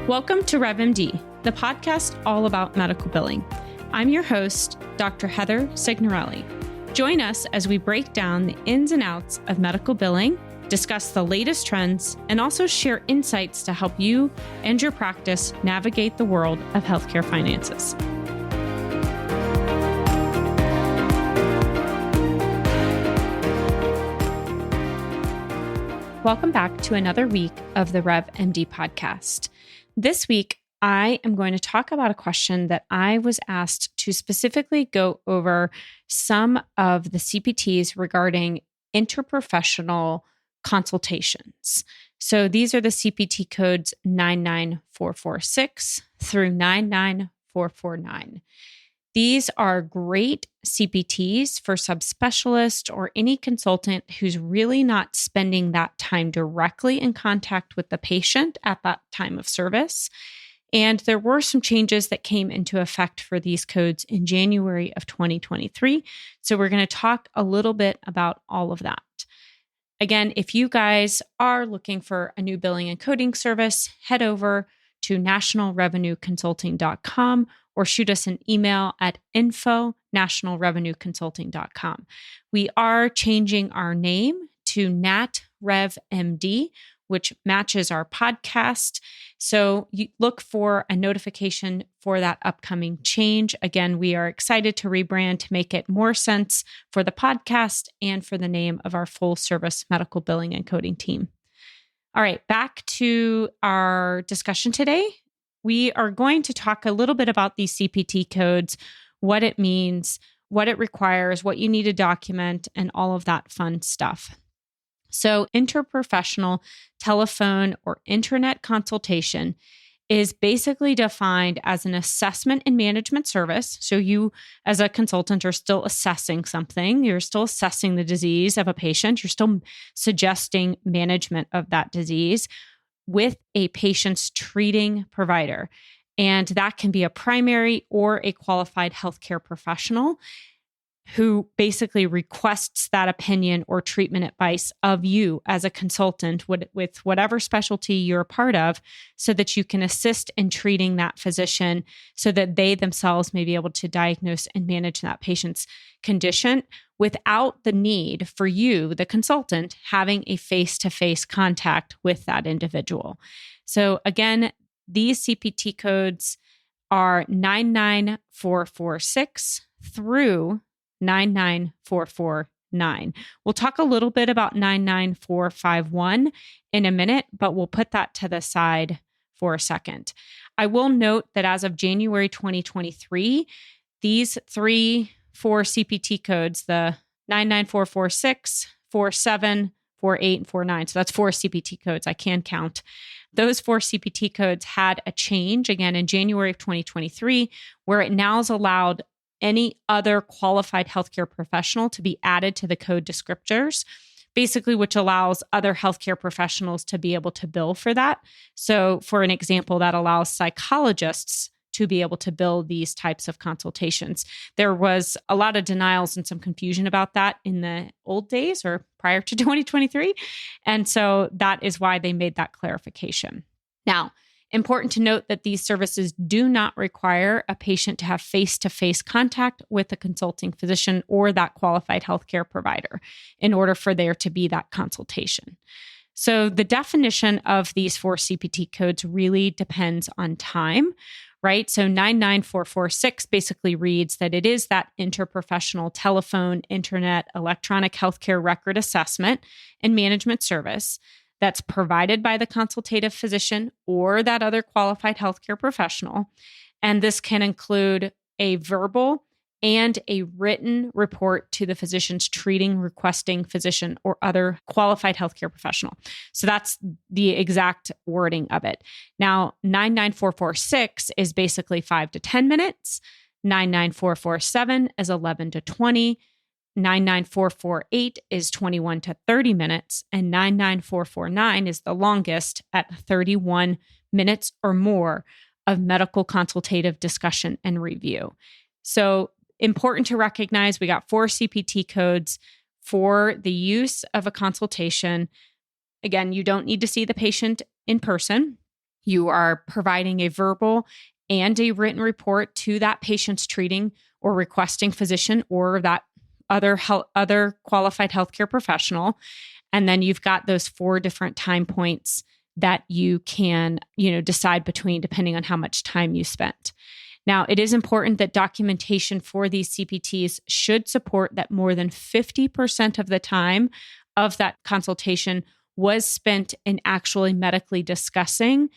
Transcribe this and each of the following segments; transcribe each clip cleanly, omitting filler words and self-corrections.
Welcome to RevMD, the podcast all about medical billing. I'm your host, Dr. Heather Signorelli. Join us as we break down the ins and outs of medical billing, discuss the latest trends, and also share insights to help you and your practice navigate the world of healthcare finances. Welcome back to another week of the RevMD podcast. This week, I am going to talk about a question that I was asked to specifically go over some of the CPTs regarding interprofessional consultations. So these are the CPT codes 99446 through 99449. These are great CPTs for subspecialists or any consultant who's really not spending that time directly in contact with the patient at that time of service. And there were some changes that came into effect for these codes in January of 2023. So we're going to talk a little bit about all of that. Again, if you guys are looking for a new billing and coding service, head over to nationalrevenueconsulting.com or shoot us an email at info@nationalrevenueconsulting.com. We are changing our name to NatRevMD, which matches our podcast. So you look for a notification for that upcoming change. Again, we are excited to rebrand to make it more sense for the podcast and for the name of our full service medical billing and coding team. All right, back to our discussion today. We are going to talk a little bit about these CPT codes, what it means, what it requires, what you need to document, and all of that fun stuff. So, interprofessional telephone or internet consultation is basically defined as an assessment and management service. So you, as a consultant, are still assessing something. You're still assessing the disease of a patient. You're still suggesting management of that disease with a patient's treating provider. And that can be a primary or a qualified healthcare professional who basically requests that opinion or treatment advice of you as a consultant with whatever specialty you're a part of, so that you can assist in treating that physician so that they themselves may be able to diagnose and manage that patient's condition without the need for you, the consultant, having a face-to-face contact with that individual. So again, these CPT codes are 99446 through 99449. We'll talk a little bit about 99451 in a minute, but we'll put that to the side for a second. I will note that as of January 2023, these four CPT codes, the 99446, 47, 48, and 49. So that's four CPT codes. I can count. Those four CPT codes had a change again in January of 2023, where it now is allowed any other qualified healthcare professional to be added to the code descriptors, basically, which allows other healthcare professionals to be able to bill for that. So for an example, that allows psychologists to be able to bill these types of consultations. There was a lot of denials and some confusion about that in the old days or prior to 2023. And so that is why they made that clarification. Now, important to note that these services do not require a patient to have face-to-face contact with a consulting physician or that qualified healthcare provider in order for there to be that consultation. So the definition of these four CPT codes really depends on time, right? So 99446 basically reads that it is that interprofessional telephone, internet, electronic healthcare record assessment and management service that's provided by the consultative physician or that other qualified healthcare professional. And this can include a verbal and a written report to the physician's treating, requesting physician or other qualified healthcare professional. So that's the exact wording of it. Now, 99446 is basically 5 to 10 minutes. 99447 is 11 to 20. 99448 is 21 to 30 minutes, and 99449 is the longest at 31 minutes or more of medical consultative discussion and review. So important to recognize, we got 4 CPT codes for the use of a consultation. Again, you don't need to see the patient in person. You are providing a verbal and a written report to that patient's treating or requesting physician or that other qualified healthcare professional. And then you've got those 4 different time points that you can, decide between depending on how much time you spent. Now, it is important that documentation for these CPTs should support that more than 50% of the time of that consultation was spent in actually medically discussing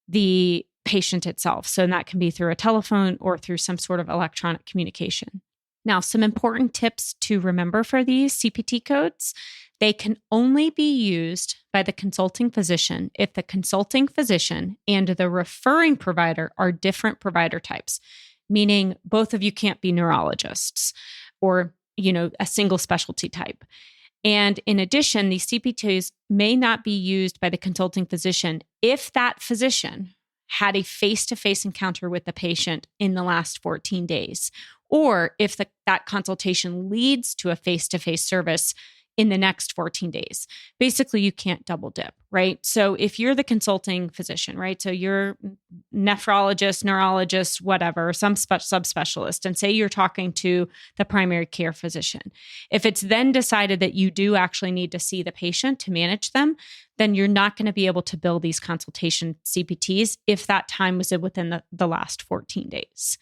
the patient itself. So that can be through a telephone or through some sort of electronic communication. Now, some important tips to remember for these CPT codes: they can only be used by the consulting physician if the consulting physician and the referring provider are different provider types, meaning both of you can't be neurologists or, a single specialty type. And in addition, these CPTs may not be used by the consulting physician if that physician had a face-to-face encounter with the patient in the last 14 days, or if that consultation leads to a face-to-face service in the next 14 days. Basically, you can't double dip, right? So if you're the consulting physician, right? So you're nephrologist, neurologist, whatever, some subspecialist, and say you're talking to the primary care physician. If it's then decided that you do actually need to see the patient to manage them, then you're not going to be able to bill these consultation CPTs if that time was within the last 14 days.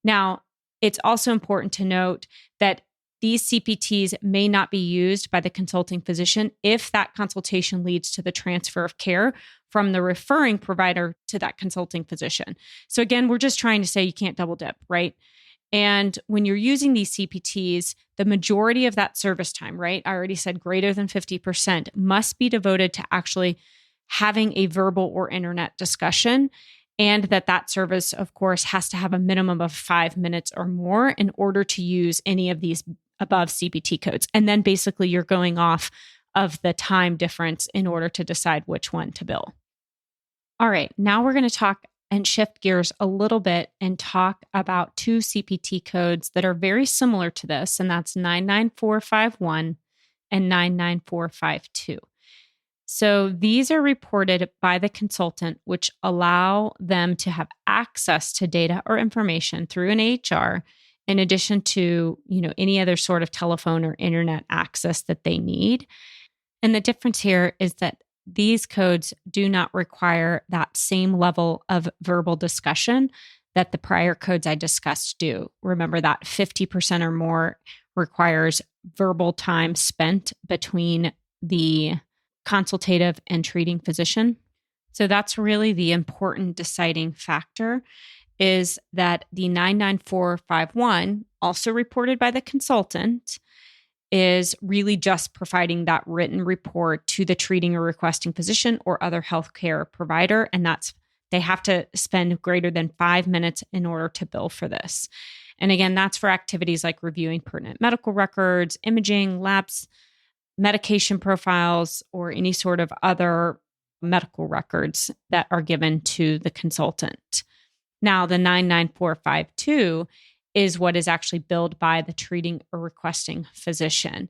Now, it's also important to note that these CPTs may not be used by the consulting physician if that consultation leads to the transfer of care from the referring provider to that consulting physician. So again, we're just trying to say you can't double dip, right? And when you're using these CPTs, the majority of that service time, right? I already said greater than 50% must be devoted to actually having a verbal or internet discussion. And that service, of course, has to have a minimum of 5 minutes or more in order to use any of these above CPT codes. And then basically you're going off of the time difference in order to decide which one to bill. All right, now we're going to talk and shift gears a little bit and talk about 2 CPT codes that are very similar to this, and that's 99451 and 99452. So these are reported by the consultant, which allow them to have access to data or information through an AHR, in addition to, any other sort of telephone or internet access that they need. And the difference here is that these codes do not require that same level of verbal discussion that the prior codes I discussed do. Remember that 50% or more requires verbal time spent between the consultative and treating physician. So that's really the important deciding factor, is that the 99451, also reported by the consultant, is really just providing that written report to the treating or requesting physician or other healthcare provider. And they have to spend greater than 5 minutes in order to bill for this. And again, that's for activities like reviewing pertinent medical records, imaging, labs, medication profiles, or any sort of other medical records that are given to the consultant. Now, the 99452 is what is actually billed by the treating or requesting physician.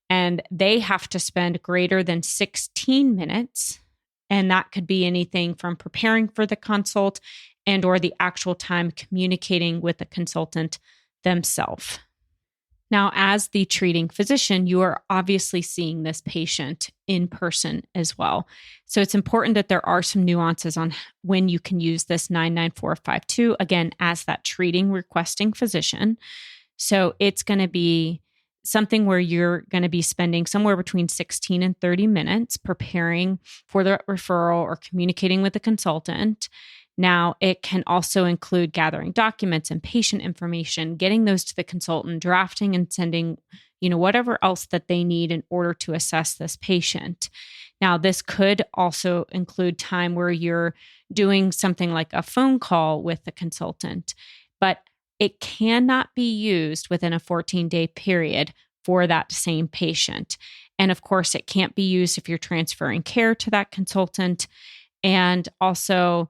And they have to spend greater than 16 minutes. And that could be anything from preparing for the consult and or the actual time communicating with the consultant themselves. Now, as the treating physician, you are obviously seeing this patient in person as well. So it's important that there are some nuances on when you can use this 99452, again, as that treating requesting physician. So it's going to be something where you're going to be spending somewhere between 16 and 30 minutes preparing for the referral or communicating with the consultant. Now, it can also include gathering documents and patient information, getting those to the consultant, drafting and sending, whatever else that they need in order to assess this patient. Now, this could also include time where you're doing something like a phone call with the consultant, but it cannot be used within a 14-day period for that same patient. And of course, it can't be used if you're transferring care to that consultant. And also,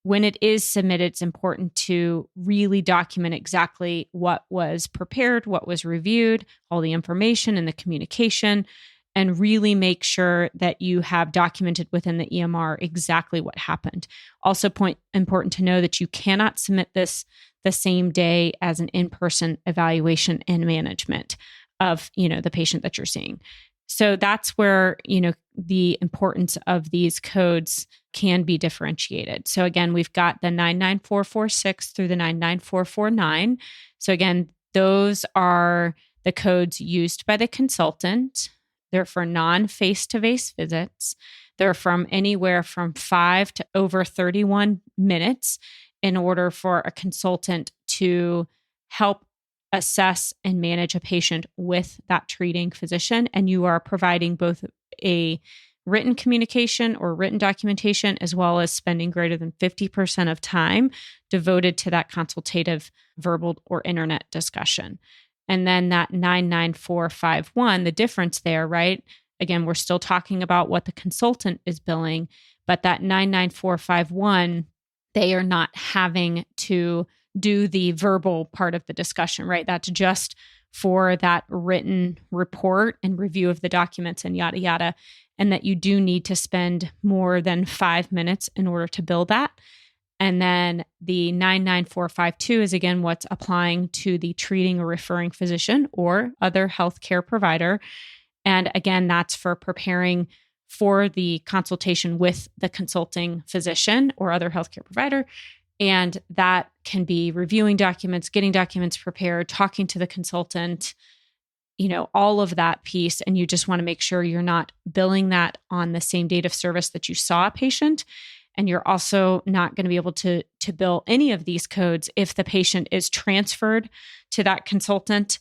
when it is submitted, it's important to really document exactly what was prepared, what was reviewed, all the information and the communication, and really make sure that you have documented within the EMR exactly what happened. Also important to know that you cannot submit this the same day as an in-person evaluation and management of, the patient that you're seeing. So that's where, the importance of these codes can be differentiated. So again, we've got the 99446 through the 99449. So again, those are the codes used by the consultant. They're for non-face-to-face visits. They're from anywhere from 5 to over 31 minutes in order for a consultant to help assess and manage a patient with that treating physician. And you are providing both a written communication or written documentation, as well as spending greater than 50% of time devoted to that consultative verbal or internet discussion. And then that 99451, the difference there, right? Again, we're still talking about what the consultant is billing, but that 99451, they are not having to do the verbal part of the discussion, right? That's just for that written report and review of the documents and yada, yada. And that you do need to spend more than 5 minutes in order to bill that. And then the 99452 is again what's applying to the treating or referring physician or other healthcare provider. And again, that's for preparing for the consultation with the consulting physician or other healthcare provider. And that can be reviewing documents, getting documents prepared, talking to the consultant, all of that piece. And you just want to make sure you're not billing that on the same date of service that you saw a patient. And you're also not going to be able to bill any of these codes if the patient is transferred to that consultant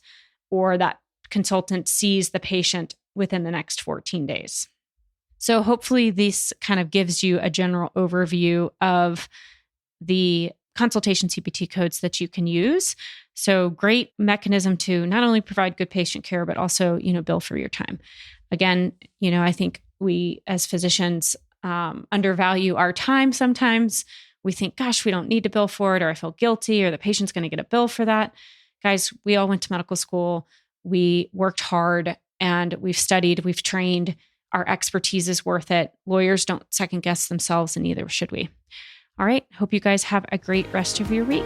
or that consultant sees the patient within the next 14 days. So hopefully this kind of gives you a general overview of the consultation CPT codes that you can use. So great mechanism to not only provide good patient care, but also, bill for your time. Again, I think we as physicians undervalue our time sometimes. We think, gosh, we don't need to bill for it, or I feel guilty, or the patient's going to get a bill for that. Guys, we all went to medical school. We worked hard and we've studied, we've trained. Our expertise is worth it. Lawyers don't second guess themselves, and neither should we. All right. Hope you guys have a great rest of your week.